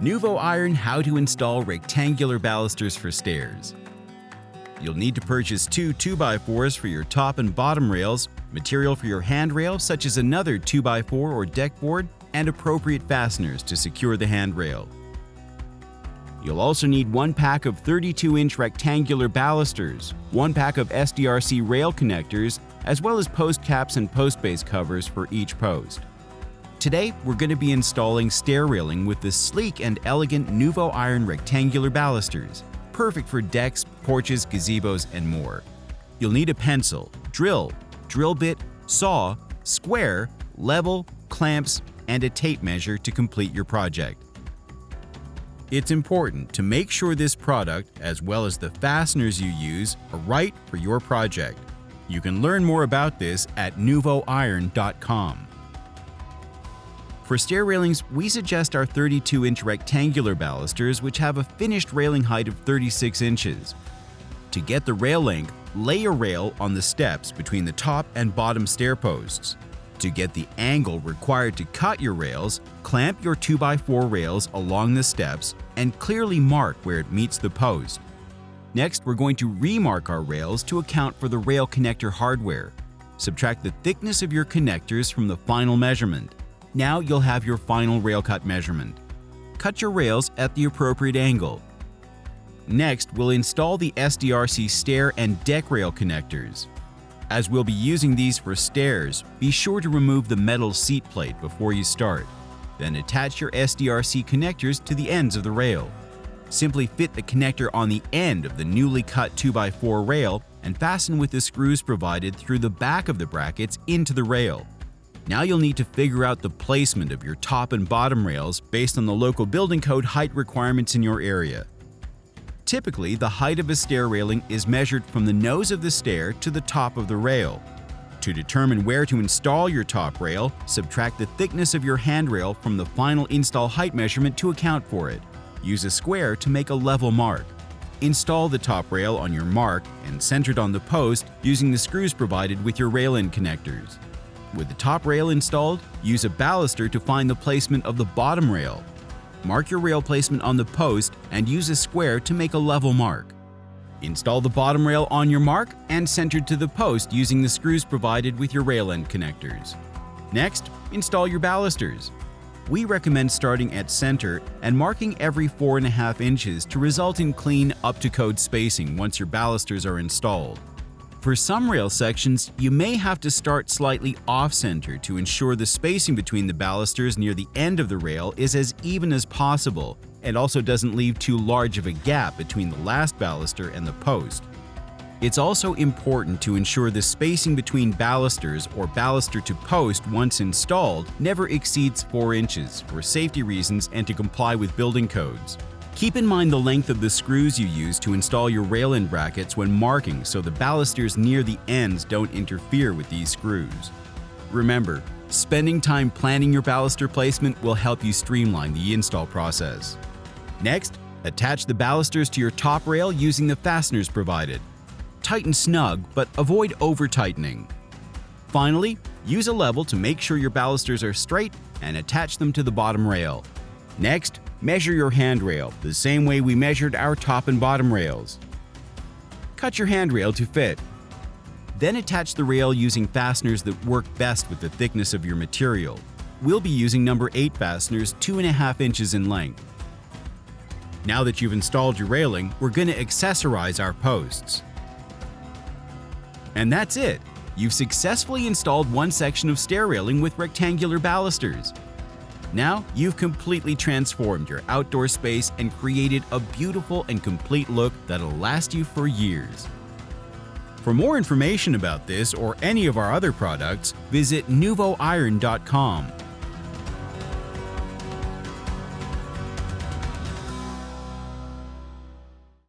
Nuvo Iron How to Install Rectangular Balusters for Stairs. You'll need to purchase two 2x4s for your top and bottom rails, material for your handrail such as another 2x4 or deck board, and appropriate fasteners to secure the handrail. You'll also need one pack of 32-inch rectangular balusters, one pack of Sdrc rail connectors, as well as post caps and post base covers for each post. Today, we're going to be installing stair railing with the sleek and elegant Nuvo Iron rectangular balusters, perfect for decks, porches, gazebos, and more. You'll need a pencil, drill bit, saw, square, level, clamps, and a tape measure to complete your project. It's important to make sure this product, as well as the fasteners you use, are right for your project. You can learn more about this at nuvoiron.com. For stair railings, we suggest our 32-inch rectangular balusters, which have a finished railing height of 36 inches. To get the rail length, lay a rail on the steps between the top and bottom stair posts. To get the angle required to cut your rails, clamp your 2x4 rails along the steps and clearly mark where it meets the post. Next, we're going to remark our rails to account for the rail connector hardware. Subtract the thickness of your connectors from the final measurement. Now you'll have your final rail cut measurement. Cut your rails at the appropriate angle. Next, we'll install the Sdrc stair and deck rail connectors. As we'll be using these for stairs, be sure to remove the metal seat plate before you start. Then attach your Sdrc connectors to the ends of the rail. Simply fit the connector on the end of the newly cut 2x4 rail and fasten with the screws provided through the back of the brackets into the rail. Now you'll need to figure out the placement of your top and bottom rails based on the local building code height requirements in your area. Typically, the height of a stair railing is measured from the nose of the stair to the top of the rail. To determine where to install your top rail, subtract the thickness of your handrail from the final install height measurement to account for it. Use a square to make a level mark. Install the top rail on your mark and centered on the post using the screws provided with your rail end connectors. With the top rail installed, use a baluster to find the placement of the bottom rail. Mark your rail placement on the post and use a square to make a level mark. Install the bottom rail on your mark and centered to the post using the screws provided with your rail end connectors. Next, install your balusters. We recommend starting at center and marking every 4.5 inches to result in clean, up-to-code spacing once your balusters are installed. For some rail sections, you may have to start slightly off-center to ensure the spacing between the balusters near the end of the rail is as even as possible and also doesn't leave too large of a gap between the last baluster and the post. It's also important to ensure the spacing between balusters or baluster to post once installed never exceeds 4 inches for safety reasons and to comply with building codes. Keep in mind the length of the screws you use to install your rail end brackets when marking so the balusters near the ends don't interfere with these screws. Remember, spending time planning your baluster placement will help you streamline the install process. Next, attach the balusters to your top rail using the fasteners provided. Tighten snug, but avoid over-tightening. Finally, use a level to make sure your balusters are straight and attach them to the bottom rail. Next, measure your handrail the same way we measured our top and bottom rails. Cut your handrail to fit. Then attach the rail using fasteners that work best with the thickness of your material. We'll be using number 8 fasteners 2.5 inches in length. Now that you've installed your railing, we're going to accessorize our posts. And that's it! You've successfully installed one section of stair railing with rectangular balusters. Now, you've completely transformed your outdoor space and created a beautiful and complete look that'll last you for years. For more information about this or any of our other products, visit nuvoiron.com.